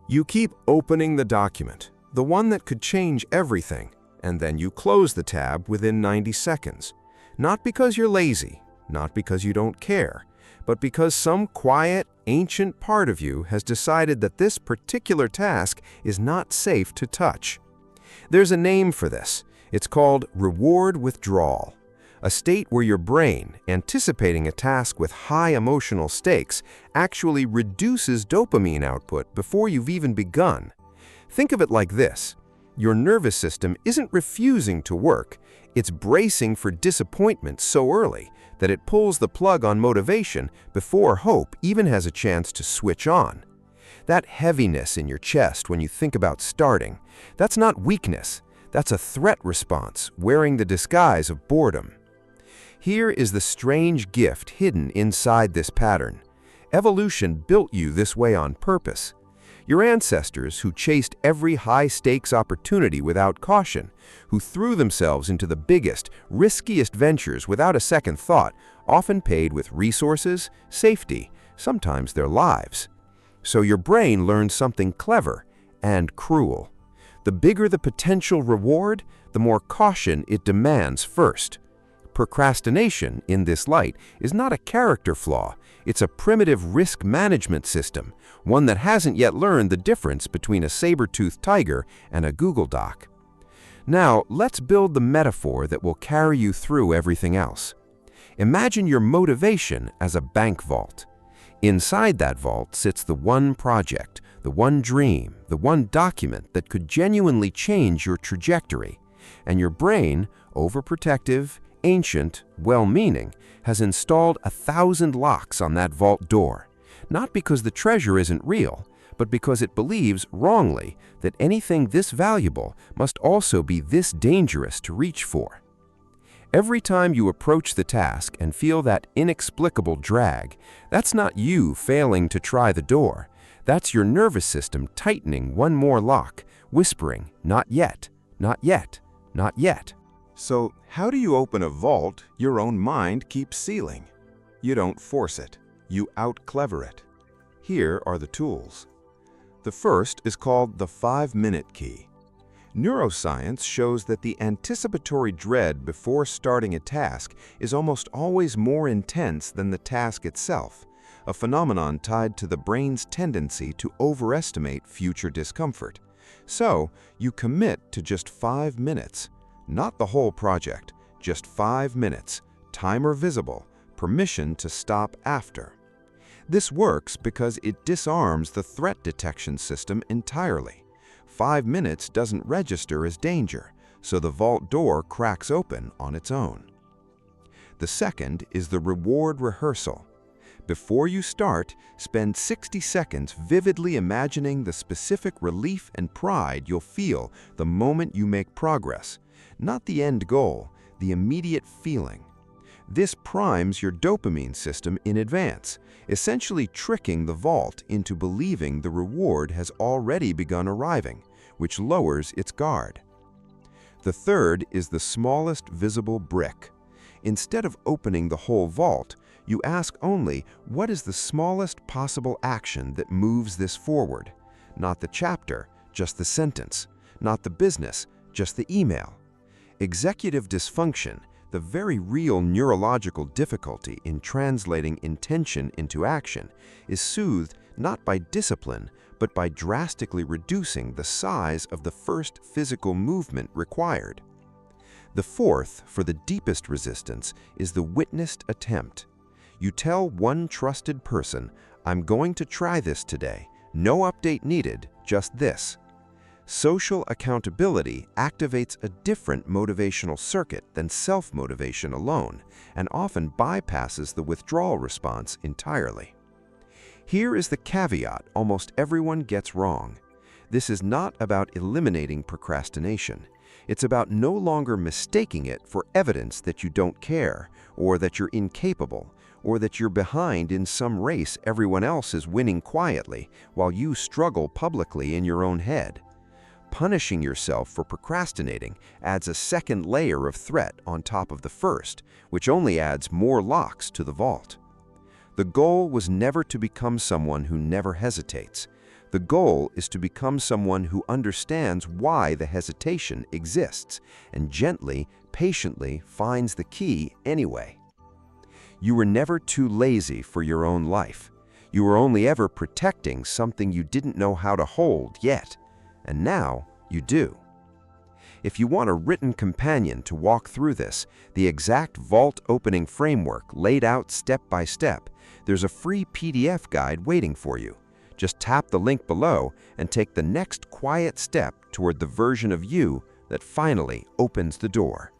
You keep opening the document, the one that could change everything, and then you close the tab within 90 seconds. Not because you're lazy, not because you don't care, but because some quiet, ancient part of you has decided that this particular task is not safe to touch. There's a name for this. It's called reward withdrawal, a state where your brain, anticipating a task with high emotional stakes, actually reduces dopamine output before you've even begun. Think of it like this. Your nervous system isn't refusing to work, it's bracing for disappointment so early that it pulls the plug on motivation before hope even has a chance to switch on. That heaviness in your chest when you think about starting, that's not weakness, that's a threat response wearing the disguise of boredom. Here is the strange gift hidden inside this pattern. Evolution built you this way on purpose. Your ancestors, who chased every high-stakes opportunity without caution, who threw themselves into the biggest, riskiest ventures without a second thought, often paid with resources, safety, sometimes their lives. So your brain learns something clever and cruel. The bigger the potential reward, the more caution it demands first. Procrastination, in this light, is not a character flaw. It's a primitive risk management system, one that hasn't yet learned the difference between a saber-toothed tiger and a Google Doc. Now, let's build the metaphor that will carry you through everything else. Imagine your motivation as a bank vault. Inside that vault sits the one project, the one dream, the one document that could genuinely change your trajectory. And your brain, overprotective, ancient, well-meaning, has installed 1,000 locks on that vault door, not because the treasure isn't real, but because it believes, wrongly, that anything this valuable must also be this dangerous to reach for. Every time you approach the task and feel that inexplicable drag, that's not you failing to try the door. That's your nervous system tightening one more lock, whispering, "Not yet, not yet, not yet." So, how do you open a vault your own mind keeps sealing? You don't force it. You out-clever it. Here are the tools. The first is called the 5-minute key. Neuroscience shows that the anticipatory dread before starting a task is almost always more intense than the task itself, a phenomenon tied to the brain's tendency to overestimate future discomfort. So, you commit to just 5 minutes. Not the whole project, just 5 minutes, timer visible, permission to stop after. This works because it disarms the threat detection system entirely. 5 minutes doesn't register as danger, so the vault door cracks open on its own. The second is the reward rehearsal. Before you start, spend 60 seconds vividly imagining the specific relief and pride you'll feel the moment you make progress. Not the end goal, the immediate feeling. This primes your dopamine system in advance, essentially tricking the vault into believing the reward has already begun arriving, which lowers its guard. The third is the smallest visible brick. Instead of opening the whole vault, you ask only, what is the smallest possible action that moves this forward? Not the chapter, just the sentence. Not the business, just the email. Executive dysfunction, the very real neurological difficulty in translating intention into action, is soothed not by discipline, but by drastically reducing the size of the first physical movement required. The fourth, for the deepest resistance, is the witnessed attempt. You tell one trusted person, "I'm going to try this today. No update needed, just this." Social accountability activates a different motivational circuit than self-motivation alone, and often bypasses the withdrawal response entirely. Here is the caveat almost everyone gets wrong. This is not about eliminating procrastination. It's about no longer mistaking it for evidence that you don't care, or that you're incapable, or that you're behind in some race everyone else is winning quietly, while you struggle publicly in your own head. Punishing yourself for procrastinating adds a second layer of threat on top of the first, which only adds more locks to the vault. The goal was never to become someone who never hesitates, The goal is to become someone who understands why the hesitation exists and gently, patiently finds the key anyway. You were never too lazy for your own life. You were only ever protecting something you didn't know how to hold yet, and now you do. If you want a written companion to walk through this, the exact vault opening framework laid out step by step, there's a free PDF guide waiting for you. Just tap the link below and take the next quiet step toward the version of you that finally opens the door.